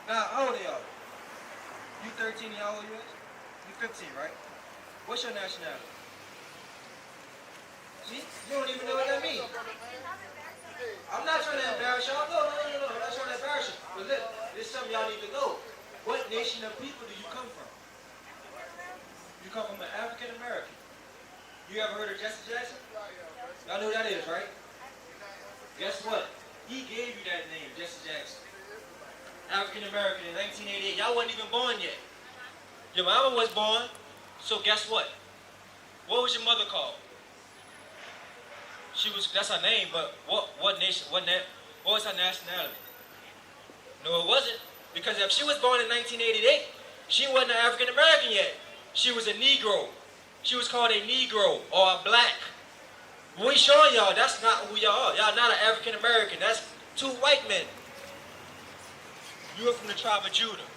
Now, how old are y'all? You 13, how old you is? You 15, right? What's your nationality? See? You don't even know what that means. I'm not trying to embarrass y'all. No. I'm not trying to embarrass you. But look, this is something y'all need to know. What nation of people do you come from? You come from an African American. You ever heard of Jessie Jackson? Y'all know who that is, right? Guess what? He gave you that name, Jessie Jackson. African American in 1988. Y'all wasn't even born yet. Your mama was born. So guess what? What was your mother called? That's her name, but what nation, what was her nationality? No, it wasn't. Because if she was born in 1988, she wasn't an African American yet. She was a Negro. She was called a Negro or a black. We showing y'all that's not who y'all are. Y'all not an African American. That's two white men. You're from the tribe of Judah.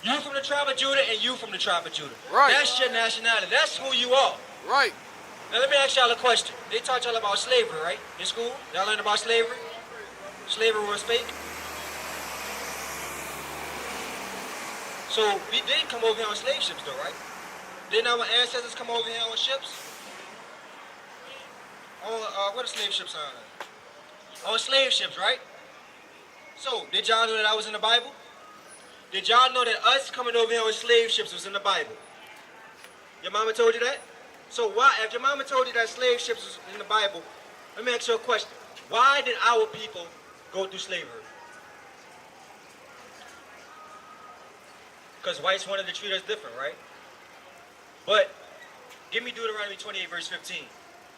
You from the tribe of Judah and you from the tribe of Judah. Right. That's your nationality. That's who you are. Right. Now let me ask y'all a question. They taught y'all about slavery, right? In school? Y'all learned about slavery? Slavery was fake? So we did come over here on slave ships though, right? Didn't our ancestors come over here on ships? On, what are slave ships on? On slave ships, right? So, did y'all know that I was in the Bible? Did y'all know that us coming over here on slave ships was in the Bible? Your mama told you that? So why, if your mama told you that slave ships was in the Bible, let me ask you a question. Why did our people go through slavery? Because whites wanted to treat us different, right? But, give me Deuteronomy 28 verse 15.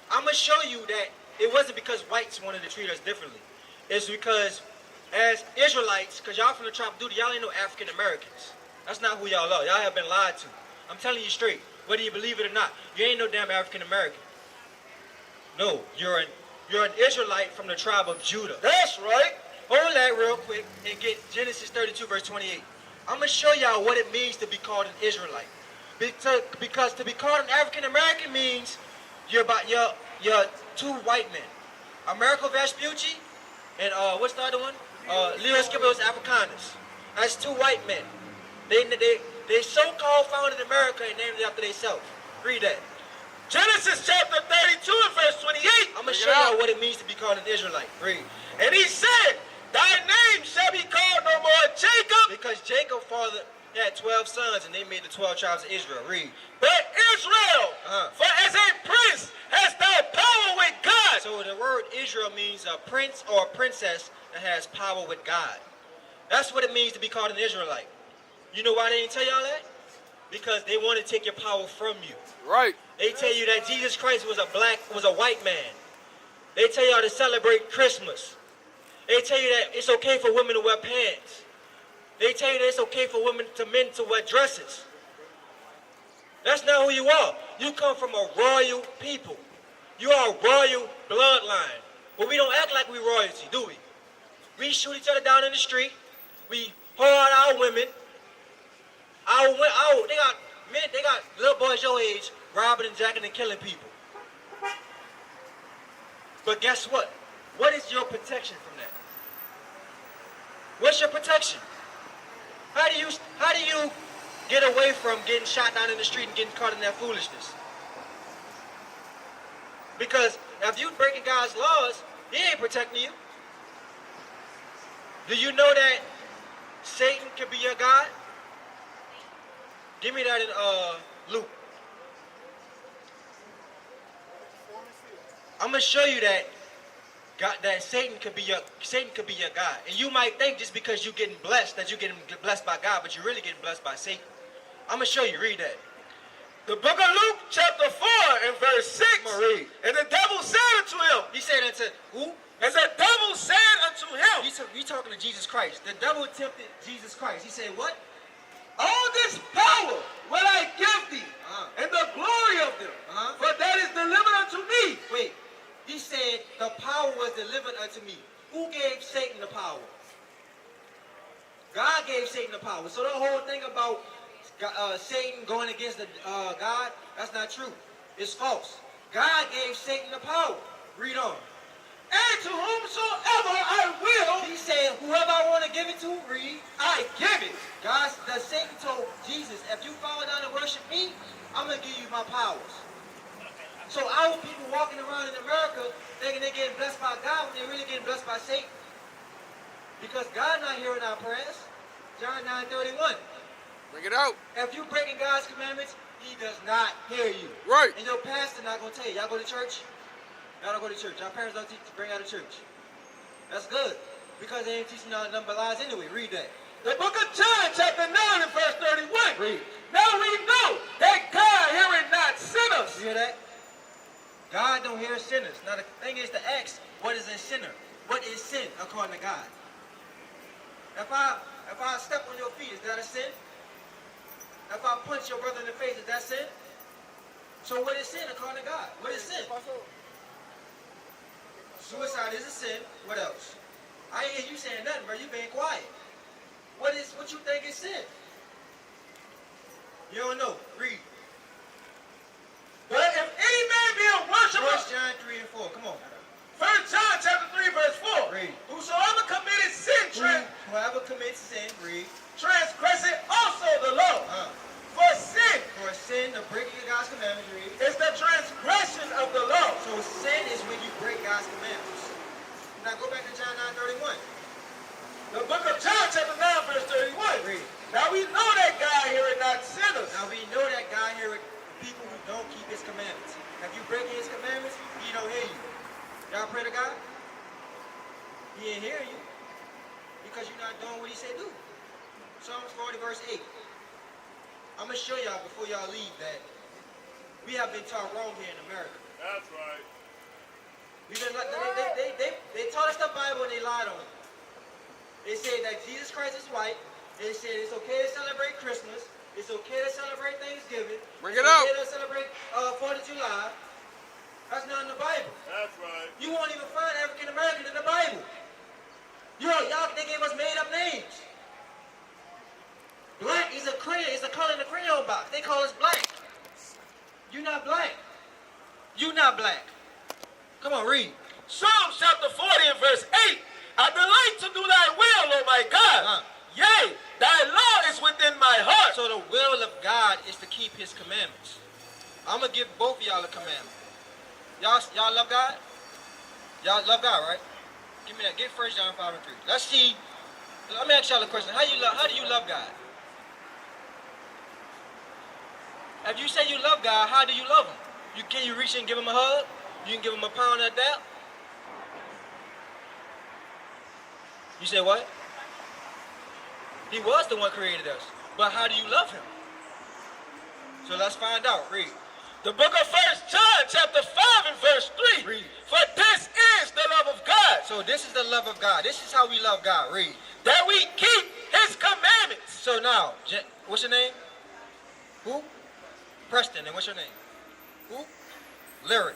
I'm going to show you that it wasn't because whites wanted to treat us differently. It's because as Israelites, because y'all from the tribe of Judah, y'all ain't no African Americans. That's not who y'all are. Y'all have been lied to. I'm telling you straight. Whether you believe it or not, you ain't no damn African American. No, you're an Israelite from the tribe of Judah. That's right. Hold that real quick and get Genesis 32 verse 28. I'm going to show y'all what it means to be called an Israelite. Because to be called an African American means you're two white men. Americo Vespucci and what's the other one? Leo Scipio's Africanus. That's two white men. They so-called founded America and named it after themselves. Read that. Genesis chapter 32 and verse 28. I'm going to show y'all what it means to be called an Israelite. Read. And he said, thy name shall be called no more Jacob. Because Jacob had 12 sons and they made the 12 tribes of Israel. Read. But Israel, for as a prince hast thou power with God. So the word Israel means a prince or a princess that has power with God. That's what it means to be called an Israelite. You know why they didn't tell y'all that? Because they want to take your power from you. Right. They tell you that Jesus Christ was a white man. They tell y'all to celebrate Christmas. They tell you that it's okay for women to wear pants. They tell you that it's okay for men to wear dresses. That's not who you are. You come from a royal people. You are a royal bloodline. But we don't act like we royalty, do we? We shoot each other down in the street. We hard our women. They got little boys your age robbing and jacking and killing people. But guess what? What is your protection from that? What's your protection? How do you get away from getting shot down in the street and getting caught in that foolishness? Because if you breaking God's laws, He ain't protecting you. Do you know that Satan can be your God? Give me that in Luke. I'm gonna show you that Satan could be your God. And you might think just because you're getting blessed that you're getting blessed by God, but you're really getting blessed by Satan. I'm gonna show you. Read that. The book of Luke chapter 4 and verse 6. I'm gonna read. And the devil said unto him. He said unto who? And the devil said unto him. You talking to Jesus Christ. The devil tempted Jesus Christ. He said what? All this power will I give thee, and the glory of them, for that is delivered unto me. Wait, he said the power was delivered unto me. Who gave Satan the power? God gave Satan the power. So the whole thing about Satan going against God, that's not true. It's false. God gave Satan the power. Read on. And to whomsoever I will, He said, whoever I want to give it to, read. I give it. God, the Satan told Jesus, if you fall down and worship me, I'm going to give you my powers. So our people walking around in America thinking they're getting blessed by God when they're really getting blessed by Satan. Because God not hearing our prayers. John 9:31. Bring it out. If you breaking God's commandments, he does not hear you. Right. And your pastor not going to tell you. Y'all go to church? Y'all don't go to church. Our parents don't teach to bring out of church. That's good. Because they ain't teaching y'all nothing but lies anyway. Read that. The book of John, chapter 9 and verse 31. Read. Now we know that God heareth not sinners. You hear that? God don't hear sinners. Now the thing is to ask, what is a sinner? What is sin according to God? If I step on your feet, is that a sin? If I punch your brother in the face, is that sin? So what is sin according to God? What is sin? Suicide is a sin. What else? I ain't hear you saying nothing, bro. You being quiet. What you think is sin? You don't know. Read. But if any man be a worshiper, 1 John 3 and 4. Come on. 1 John chapter 3 verse 4. Read. Whosoever committed sin, Whoever commits sin, read. transgresseth also the law. For sin For sin, the breaking of God's commandments, read. is the transgression of the law. So sin is when you break God's commandments. Now go back to John 9:31. The book of John chapter 9 verse 31. Read. Now we know that God heareth not sinners. Now we know that God hears people who don't keep his commandments. If you break his commandments, he don't hear you. Y'all pray to God? He ain't hearing you. Because you're not doing what he said do. Psalms 40 verse 8. I'm going to show y'all before y'all leave that we have been taught wrong here in America. That's right. We've been, they taught us the Bible and they lied on it. They said that Jesus Christ is white. They said it's okay to celebrate Christmas. It's okay to celebrate Thanksgiving. Bring it's it out. okay to celebrate 4th of July. That's not in the Bible. That's right. You won't even find African American in the Bible. Y'all, they gave us made up names. Black is a color in the crayon box. They call us black. You're not black. You're not black. Come on, read. Psalms chapter 40 and verse 8. I delight to do thy will, O my God. Yea, thy law is within my heart. So the will of God is to keep his commandments. I'm going to give both of y'all a commandment. Y'all love God? Y'all love God, right? Give me that. Get 1 John 5 and 3. Let's see. Let me ask y'all a question. How do you love God? If you say you love God, how do you love him? Can you reach and give him a hug? You can give him a pound of that? You say what? He was the one who created us. But how do you love him? So let's find out. Read. The book of 1 John chapter 5 and verse 3. Read. For this is the love of God. So this is the love of God. This is how we love God. Read. That we keep his commandments. So now, what's your name? Who? Preston. And what's your name? Who? Lyric.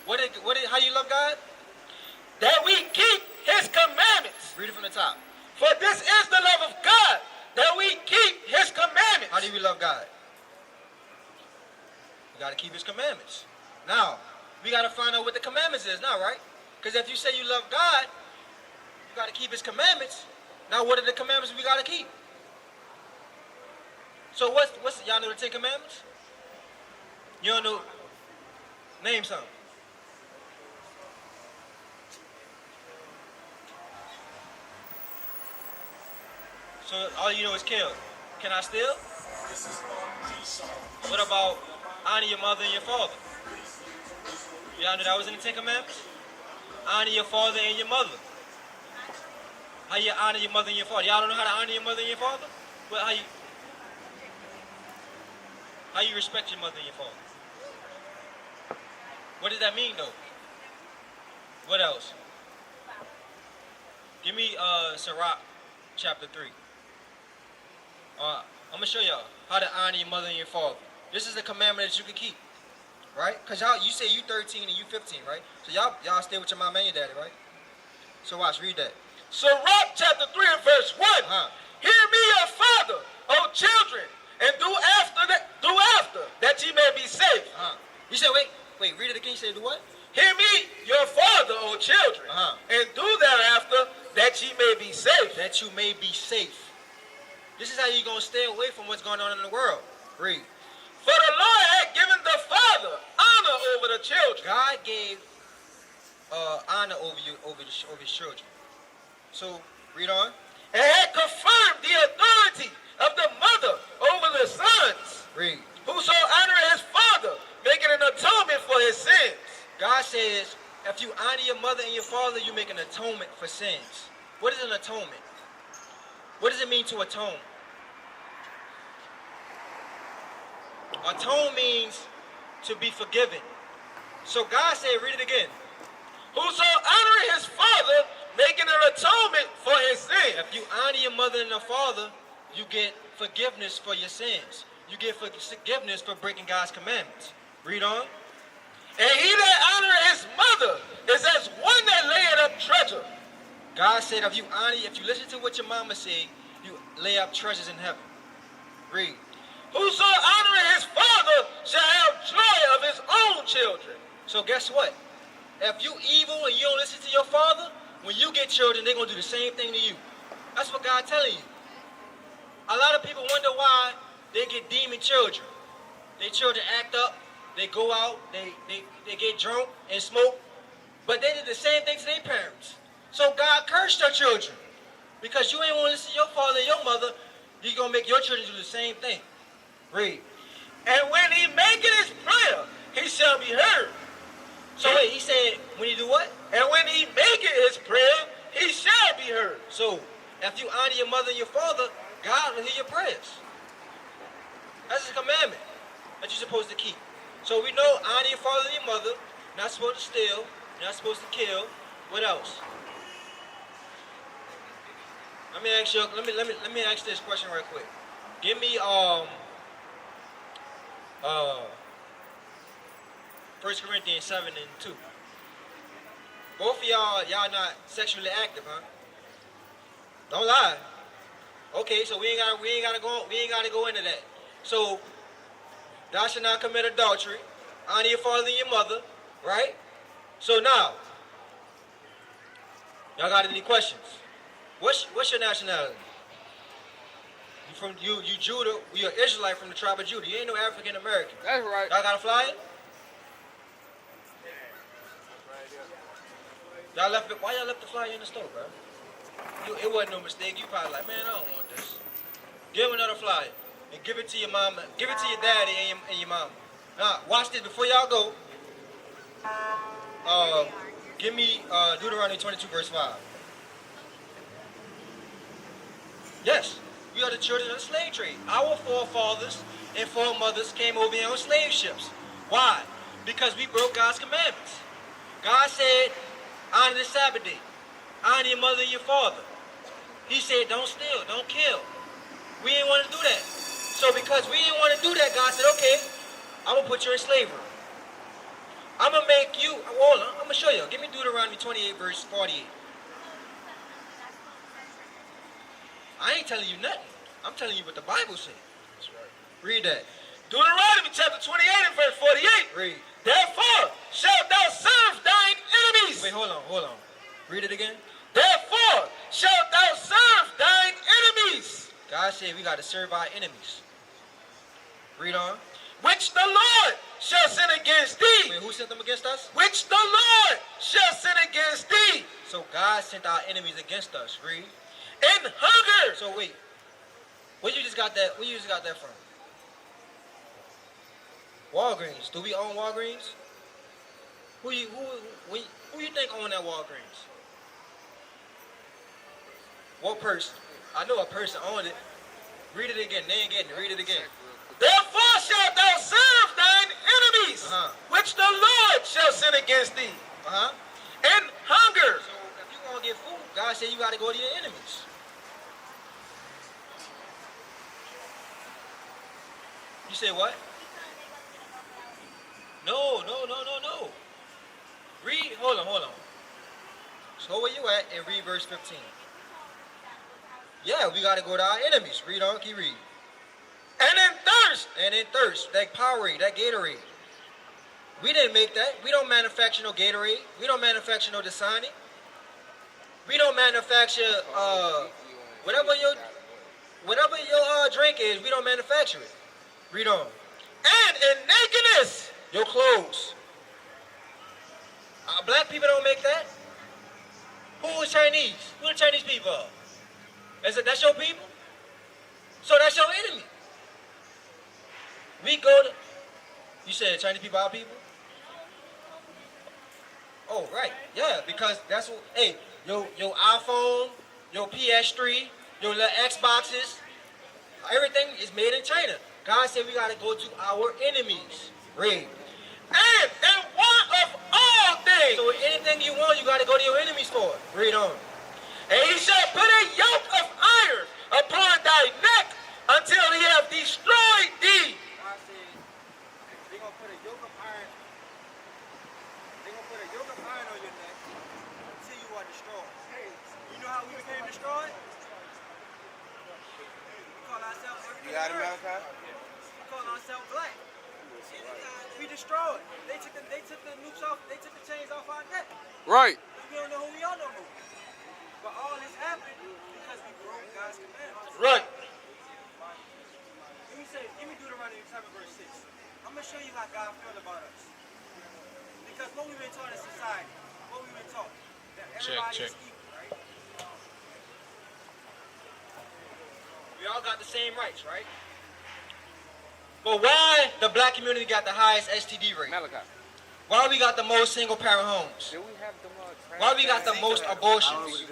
How you love God? That we keep his commandments. Read it from the top. For this is the love of God, that we keep his commandments. How do we love God? We got to keep his commandments. Now, we got to find out what the commandments is now, right? Because if you say you love God, you got to keep his commandments. Now, what are the commandments we got to keep? So y'all know the 10 commandments? You don't know? Name some. So all you know is kill. Can I steal? What about honor your mother and your father? Y'all know that was in the 10 Commandments? Honor your father and your mother. How you honor your mother and your father? Y'all don't know how to honor your mother and your father? Well, how you respect your mother and your father? What does that mean though? What else? Give me Sirach chapter 3. I'm gonna show y'all how to honor your mother and your father. This is a commandment that you can keep, right? Cause you say you 13 and you 15, right? So y'all stay with your mama and your daddy, right? So watch, read that. Sirach chapter 3 and verse 1. Hear me, your father, O children, and do after that ye may be safe. You said wait, read it again. You said do what? Hear me, your father, O children, and do thereafter that ye may be safe. That you may be safe. This is how you're going to stay away from what's going on in the world. Read. For the Lord had given the father honor over the children. God gave honor over his children. So, read on. And had confirmed the authority of the mother over the sons. Read. Whoso honor his father, making an atonement for his sins. God says, if you honor your mother and your father, you make an atonement for sins. What is an atonement? What does it mean to atone? Atone means to be forgiven. So God said, read it again. Whoso honor his father, making an atonement for his sins. If you honor your mother and your father, you get forgiveness for your sins. You get forgiveness for breaking God's commandments. Read on. And he that honor his mother is as one that layeth up treasure. God said, if you listen to what your mama said, you lay up treasures in heaven. Read. Whoso honoreth his father shall have joy of his own children. So guess what? If you evil and you don't listen to your father, when you get children, they're going to do the same thing to you. That's what God's telling you. A lot of people wonder why they get demon children. Their children act up, they go out, they get drunk and smoke, but they did the same thing to their parents. So God cursed your children. Because you ain't want to listen to your father and your mother, you're going to make your children do the same thing. Read. And when he maketh his prayer, he shall be heard. So wait, he said, when you do what? And when he maketh his prayer, he shall be heard. So, if you honor your mother and your father, God will hear your prayers. That's a commandment that you're supposed to keep. So we know, honor your father and your mother. You're not supposed to steal. You're not supposed to kill. What else? Let me ask you. Let me ask this question right quick. Give me 1 Corinthians 7 and 2. Both of y'all not sexually active, huh? Don't lie. Okay, so we ain't gotta go into that. So thou shalt not commit adultery. Honor your father and your mother, right? So now, y'all got any questions? What's your nationality? You Judah. You're an Israelite from the tribe of Judah. You ain't no African American. That's right. Y'all got a flyer? Why y'all left the flyer in the store, bro? It wasn't no mistake. You probably like, man, I don't want this. Give him another flyer and give it to your mama. Give it to your daddy and your mama. Now, watch this before y'all go. Give me Deuteronomy 22 verse 5. Yes, we are the children of the slave trade. Our forefathers and foremothers came over here on slave ships. Why? Because we broke God's commandments. God said, honor the Sabbath day. Honor your mother and your father. He said, don't steal, don't kill. We didn't want to do that. So because we didn't want to do that, God said, okay, I'm going to put you in slavery. I'm going to make you, hold on, I'm going to show you. Give me Deuteronomy 28 verse 48. I ain't telling you nothing. I'm telling you what the Bible says. That's right. Read that. Deuteronomy chapter 28 and verse 48. Read. Therefore shalt thou serve thine enemies. Wait, hold on. Read it again. Therefore shalt thou serve thine enemies. God said we got to serve our enemies. Read on. Which the Lord shall send against thee. Wait, who sent them against us? Which the Lord shall send against thee. So God sent our enemies against us. Read. And hunger. So wait. Where you just got that from? Walgreens. Do we own Walgreens? Who you think own that Walgreens? What person? I know a person owned it. Read it again. They ain't getting it. Read it again. Therefore shalt thou serve thine enemies, which the Lord shall send against thee. And hunger. So if you want to get food, God said you got to go to your enemies. You say what? No. Read, hold on. So where you at and read verse 15. Yeah, we got to go to our enemies. Read on, keep reading. And in thirst. That Powerade, that Gatorade. We didn't make that. We don't manufacture no Gatorade. We don't manufacture no Dasani. We don't manufacture whatever your drink is. We don't manufacture it. Read on. And in nakedness, Your clothes. Black people don't make that. Who is Chinese? Who the Chinese people are? That's your people? So that's your enemy. We go to... You said Chinese people are our people? Oh, right. Yeah, because that's what... Hey, your iPhone, your PS3, your little Xboxes, everything is made in China. God said we got to go to our enemies. Read. and in want of all things. So anything you want, you got to go to your enemies for it. Read on. And he shall put a yoke of iron upon thy neck until he have destroyed thee. God said they're going to put a yoke of iron. They're going to put a yoke of iron on your neck until you are destroyed. You know how we became destroyed? We call ourselves everything. You got it, Malachi? We call ourselves black. We destroyed. They took the noose off. They took the chains off our neck. Right. We don't know who we are no more. But all this happened because we broke God's commandments. Right. Give me Deuteronomy 7 verse 6. I'm gonna show you how God felt about us. Because what we've been taught in society, what we've been taught, that everybody is equal, right? We all got the same rights, right? But why the black community got the highest STD rate? Malachi. Why we got the most single parent homes? Do we have the Why we got the most abortions?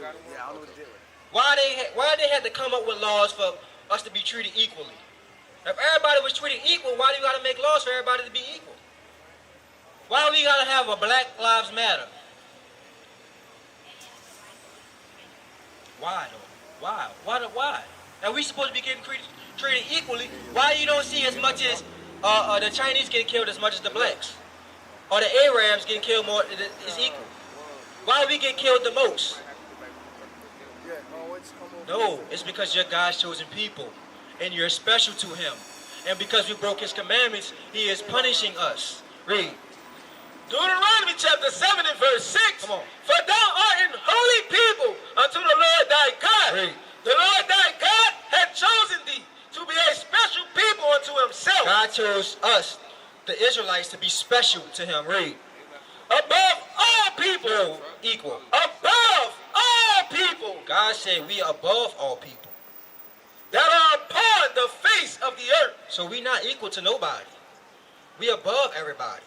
Why they had to come up with laws for us to be treated equally? If everybody was treated equal, why do you got to make laws for everybody to be equal? Why we got to have a Black Lives Matter? Why though? Why? Now we supposed to be getting treated equally. Why you don't see as much as the Chinese getting killed as much as the blacks? Or the Arabs getting killed more is equal? Why we get killed the most? No, it's because you're God's chosen people. And you're special to him. And because we broke his commandments, he is punishing us. Read. Deuteronomy chapter 7 and verse 6. Come on. For thou art an holy people unto the Lord thy God. Read. The Lord thy God hath chosen thee to be a special people unto himself. God chose us, the Israelites, to be special to him. Read. Above all people. No, equal. Above all people. God said we are above all people. That are upon the face of the earth. So we not equal to nobody. We above everybody.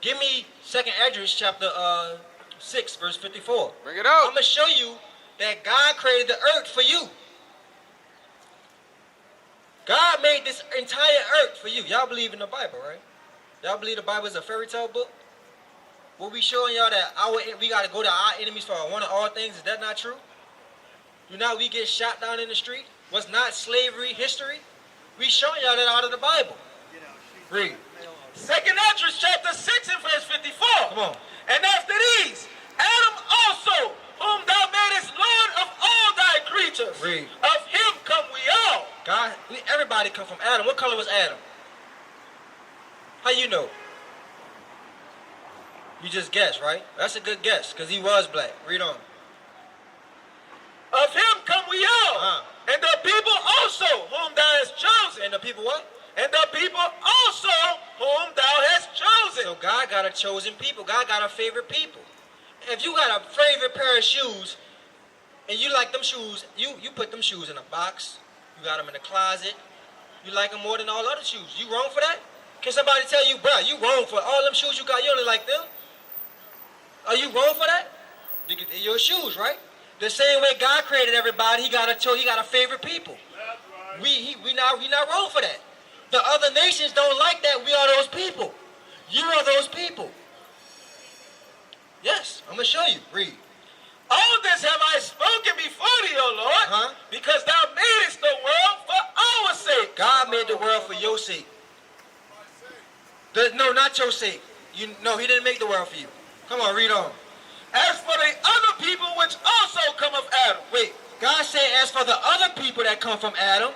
Give me 2nd Esdras chapter 6 verse 54. Bring it I'm out. going to show you that God created the earth for you. God made this entire earth for you. Y'all believe in the Bible, right? Y'all believe the Bible is a fairy tale book? What we showing y'all that we got to go to our enemies for one of all things. Is that not true? Do not we get shot down in the street? Was not slavery history? We showing y'all that out of the Bible. Read. 2nd Esdras chapter 6 and verse 54. Come on. And after these, Adam also, whom thou madest Lord of all thy creatures. Read. Of him come we all. God, everybody come from Adam. What color was Adam? How you know? You just guessed, right? That's a good guess, because he was black. Read on. Of him come we all. And the people also whom thou hast chosen. And the people what? And the people also whom thou hast chosen. So God got a chosen people. God got a favorite people. If you got a favorite pair of shoes, and you like them shoes, you put them shoes in a box. You got them in the closet. You like them more than all other shoes. You wrong for that? Can somebody tell you, bro, you wrong for all them shoes you got, you only like them? Are you wrong for that? They're your shoes, right? The same way God created everybody, he got a favorite people. We not wrong for that. The other nations don't like that. We are those people. You are those people. Yes, I'm gonna show you. Read. All this have I spoken before thee, O Lord, because thou madest the world for our sake. God made the world for your sake. No, not your sake. No, he didn't make the world for you. Come on, read on. As for the other people which also come of Adam. Wait, God said as for the other people that come from Adam,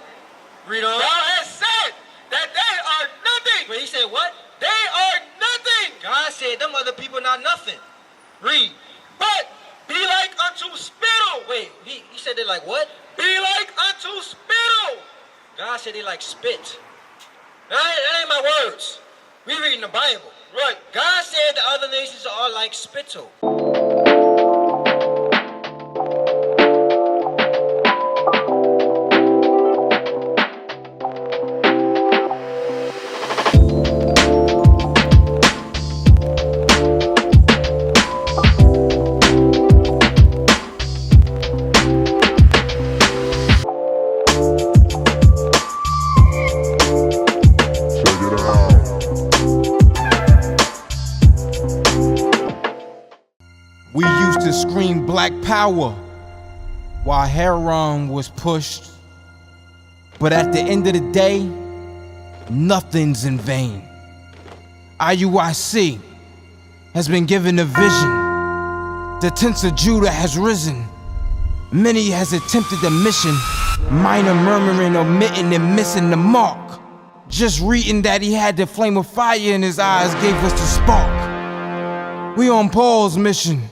read on. Thou hast said that they are nothing. Wait, he said what? They are nothing. God said them other people not nothing. Read. But be like unto spittle. Wait, he said they like what? Be like unto spittle. God said they like spit. That ain't my words. We reading the Bible. Right. God said the other nations are like spittle. We used to scream black power while heroin was pushed. But at the end of the day, nothing's in vain. IUIC has been given a vision. The tents of Judah has risen. Many has attempted the mission, minor murmuring, omitting, and missing the mark. Just reading that he had the flame of fire in his eyes gave us the spark. We on Paul's mission.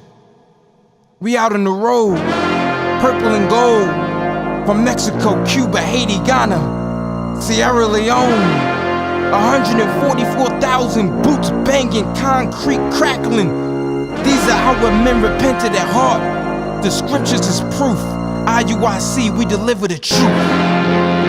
We out on the road, purple and gold, from Mexico, Cuba, Haiti, Ghana, Sierra Leone. 144,000 boots banging, concrete crackling. These are our men repented at heart. The scriptures is proof. IUIC, we deliver the truth.